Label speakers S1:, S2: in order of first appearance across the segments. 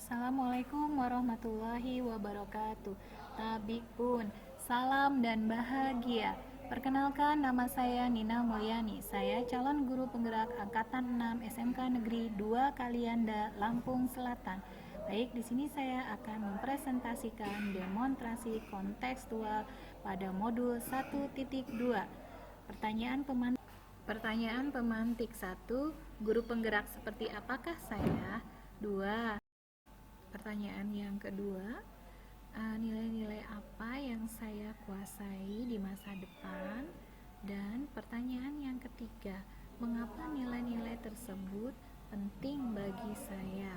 S1: Assalamualaikum warahmatullahi wabarakatuh. Tabik pun, salam dan bahagia. Perkenalkan, nama saya Nina Mulyani. Saya calon guru penggerak angkatan 6 SMK Negeri 2 Kalianda, Lampung Selatan. Baik, di sini saya akan mempresentasikan demonstrasi kontekstual pada modul 1.2. Pertanyaan pemantik 1. Guru penggerak seperti apakah saya? 2. Pertanyaan yang kedua, nilai-nilai apa yang saya kuasai di masa depan? Dan pertanyaan yang ketiga, mengapa nilai-nilai tersebut penting bagi saya?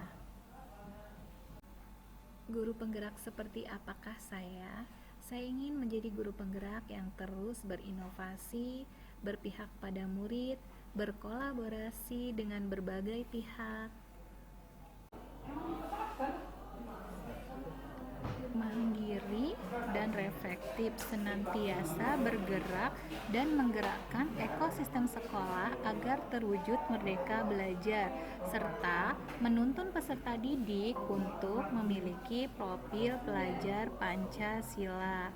S1: Guru penggerak seperti apakah saya? Saya ingin menjadi guru penggerak yang terus berinovasi, berpihak pada murid, berkolaborasi dengan berbagai pihak, mandiri dan reflektif, senantiasa bergerak dan menggerakkan ekosistem sekolah agar terwujud merdeka belajar, serta menuntun peserta didik untuk memiliki profil pelajar Pancasila.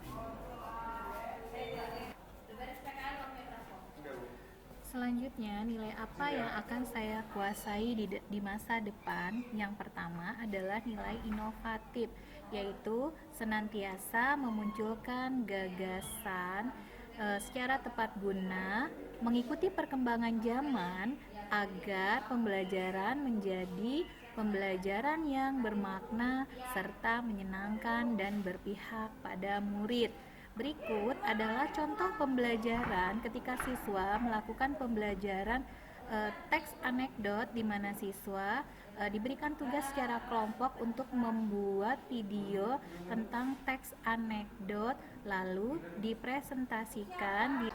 S1: Selanjutnya, nilai apa yang akan saya kuasai di masa depan? Yang pertama adalah nilai inovatif, yaitu senantiasa memunculkan gagasan secara tepat guna, mengikuti perkembangan zaman agar pembelajaran menjadi pembelajaran yang bermakna serta menyenangkan dan berpihak pada murid. Berikut adalah contoh pembelajaran ketika siswa melakukan pembelajaran teks anekdot, di mana siswa diberikan tugas secara kelompok untuk membuat video tentang teks anekdot, lalu dipresentasikan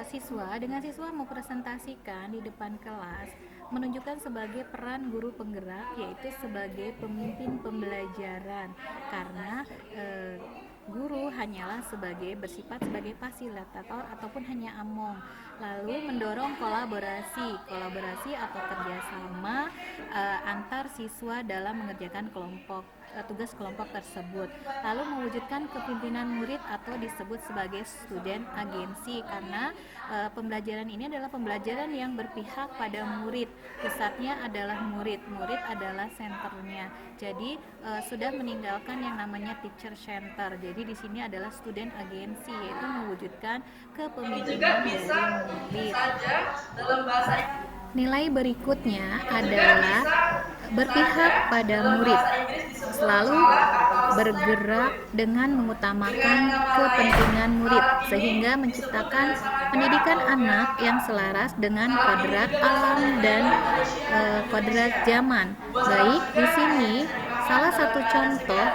S1: siswa mempresentasikan di depan kelas, menunjukkan sebagai peran guru penggerak, yaitu sebagai pemimpin pembelajaran, karena guru hanyalah bersifat sebagai fasilitator ataupun hanya among. Lalu mendorong kolaborasi atau kerjasama antar siswa dalam mengerjakan tugas kelompok tersebut. Lalu mewujudkan kepemimpinan murid atau disebut sebagai student agency, karena pembelajaran ini adalah pembelajaran yang berpihak pada murid. Pusatnya adalah murid adalah senternya. Jadi sudah meninggalkan yang namanya teacher center. Jadi di sini adalah student agency, yaitu mewujudkan kepemimpinan dari murid. Nilai berikutnya adalah berpihak pada murid, selalu bergerak dengan mengutamakan kepentingan murid, sehingga menciptakan pendidikan anak yang selaras dengan kodrat alam dan kodrat zaman. Baik, di sini salah satu contoh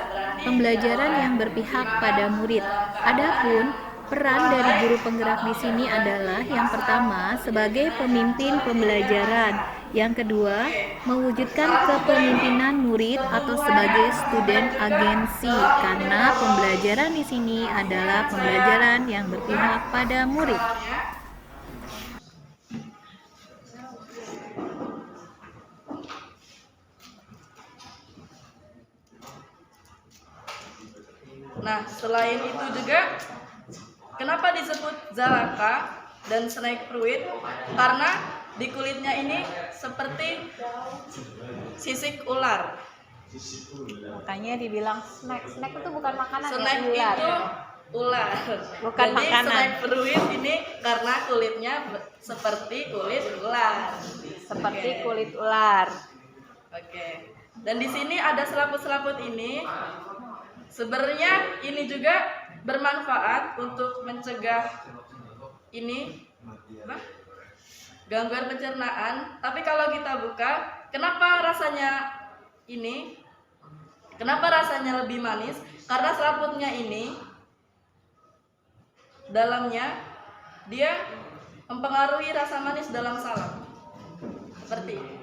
S1: pembelajaran yang berpihak pada murid. Adapun peran dari guru penggerak di sini adalah yang pertama sebagai pemimpin pembelajaran, yang kedua mewujudkan kepemimpinan murid atau sebagai student agency, karena pembelajaran di sini adalah pembelajaran yang berpihak pada murid.
S2: Nah, selain itu juga, kenapa disebut zalaka dan snake fruit? Karena di kulitnya ini seperti sisik ular.
S1: Makanya dibilang snack itu bukan makanan,
S2: Snack
S1: ya, ular.
S2: itu ular.
S1: Bukan
S2: jadi
S1: makanan.
S2: snake fruit ini karena kulitnya seperti kulit ular.
S1: Seperti kulit ular.
S2: Oke. Dan di sini ada selaput-selaput ini. Sebenarnya ini juga bermanfaat untuk mencegah gangguan pencernaan. Tapi kalau kita buka, kenapa rasanya lebih manis? Karena selaputnya ini dalamnya dia mempengaruhi rasa manis dalam salap. Seperti ini.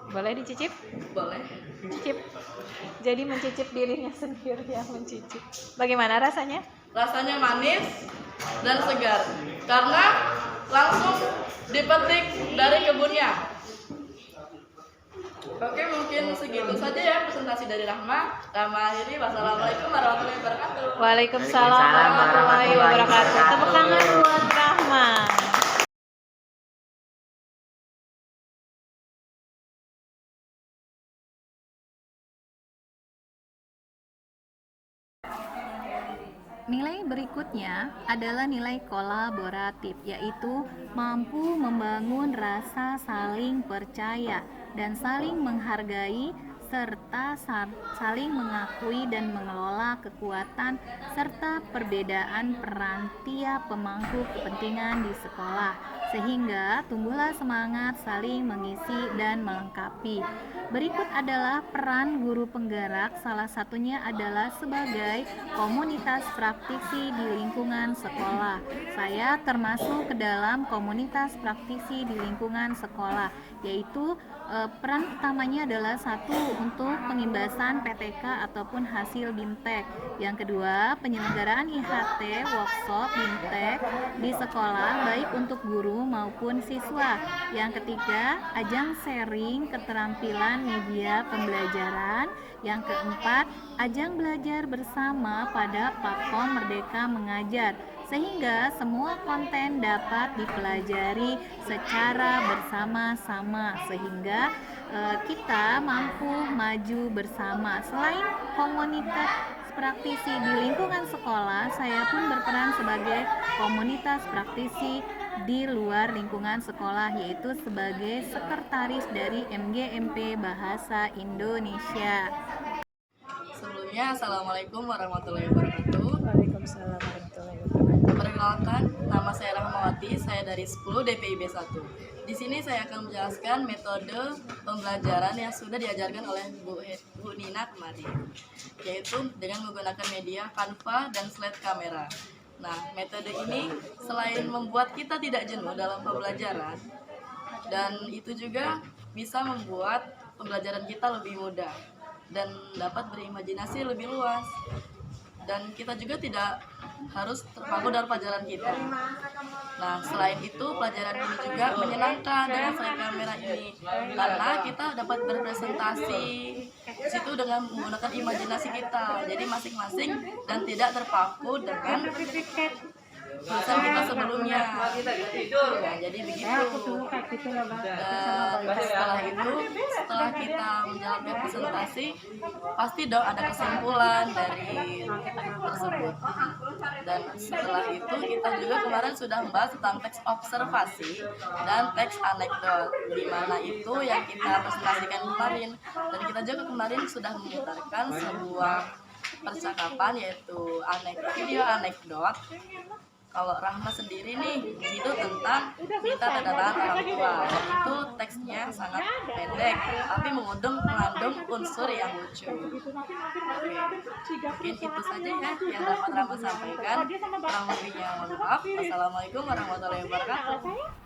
S1: Boleh dicicip?
S2: Boleh.
S1: Cicip. Jadi mencicip dirinya sendiri yang mencicip. Bagaimana rasanya?
S2: Rasanya manis dan segar karena langsung dipetik dari kebunnya. Oke, mungkin segitu saja ya presentasi dari Rahma. Rahma akhiri. Wassalamualaikum warahmatullahi wabarakatuh.
S1: Waalaikumsalam warahmatullahi wabarakatuh. Tepuk tangan buat Rahma. Nilai berikutnya adalah nilai kolaboratif, yaitu mampu membangun rasa saling percaya dan saling menghargai serta saling mengakui dan mengelola kekuatan serta perbedaan peran tiap pemangku kepentingan di sekolah, sehingga tumbuhlah semangat saling mengisi dan melengkapi. Berikut adalah peran guru penggerak, salah satunya adalah sebagai komunitas praktisi di lingkungan sekolah. Saya termasuk ke dalam komunitas praktisi di lingkungan sekolah, yaitu peran utamanya adalah satu, untuk pengimbasan PTK ataupun hasil BIMTEK. Yang kedua, penyelenggaraan IHT workshop BIMTEK di sekolah baik untuk guru maupun siswa. Yang ketiga, ajang sharing keterampilan media pembelajaran. Yang keempat, ajang belajar bersama pada platform Merdeka Mengajar, sehingga semua konten dapat dipelajari secara bersama-sama, sehingga kita mampu maju bersama. Selain komunitas praktisi di lingkungan sekolah, saya pun berperan sebagai komunitas praktisi di luar lingkungan sekolah, yaitu sebagai sekretaris dari MGMP Bahasa Indonesia.
S2: Sebelumnya, Assalamualaikum warahmatullahi wabarakatuh.
S1: Waalaikumsalam warahmatullahi wabarakatuh.
S2: Perkenalkan, nama saya Rahmawati, saya dari 10 DPIB 1. Di sini saya akan menjelaskan metode pembelajaran yang sudah diajarkan oleh Bu Nina kemarin, yaitu dengan menggunakan media Canva dan slide kamera. Nah, metode ini selain membuat kita tidak jenuh dalam pembelajaran, dan itu juga bisa membuat pembelajaran kita lebih mudah dan dapat berimajinasi lebih luas. Dan kita juga tidak harus terpaku dalam pelajaran kita. Nah, selain itu pelajaran ini juga menyenangkan dengan slide kamera ini, karena kita dapat berpresentasi di situ dengan menggunakan imajinasi kita. Jadi masing-masing dan tidak terpaku dengan tulisan kita sebelumnya. Nah, jadi begitu. Dan setelah itu, setelah kita menjalankan presentasi, pasti dong ada kesimpulan dari tersebut. Dan setelah itu kita juga kemarin sudah membahas tentang teks observasi dan teks anekdot, di mana itu yang kita presentasikan kemarin. Dan kita juga kemarin sudah memutarkan sebuah percakapan, yaitu video anekdot. Kalau Rahma sendiri nih, itu tentang minta tanda tangan orang tua. Dan itu teksnya sangat pendek, tapi mengandung unsur yang lucu. Oke, mungkin itu saja ya yang dapat Rahma sampaikan. Kurang lebihnya mohon maaf. Wassalamualaikum warahmatullahi wabarakatuh.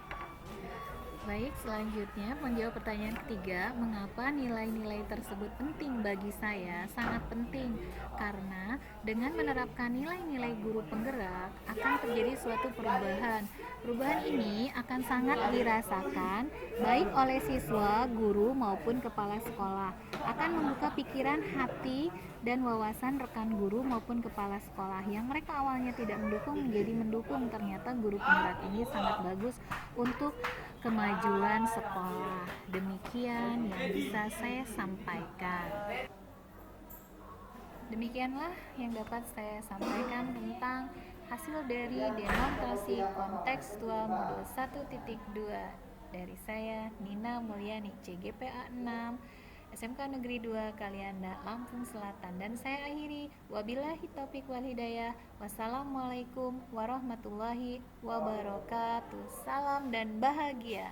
S1: Baik, selanjutnya menjawab pertanyaan ketiga, mengapa nilai-nilai tersebut penting bagi saya? Sangat penting, karena dengan menerapkan nilai-nilai guru penggerak akan terjadi suatu perubahan. Perubahan ini akan sangat dirasakan baik oleh siswa, guru maupun kepala sekolah. Akan membuka pikiran, hati, dan wawasan rekan guru maupun kepala sekolah yang mereka awalnya tidak mendukung menjadi mendukung. Ternyata guru penggerak ini sangat bagus untuk kemajuan sekolah. Demikian yang bisa saya sampaikan. Demikianlah yang dapat saya sampaikan tentang hasil dari demonstrasi kontekstual modul 1.2 dari saya, Nina Mulyani, CGPA 6, SMK Negeri 2 Kalianda, Lampung Selatan. Dan saya akhiri, wabillahi taufik wal hidayah. Wassalamualaikum warahmatullahi wabarakatuh. Salam dan bahagia.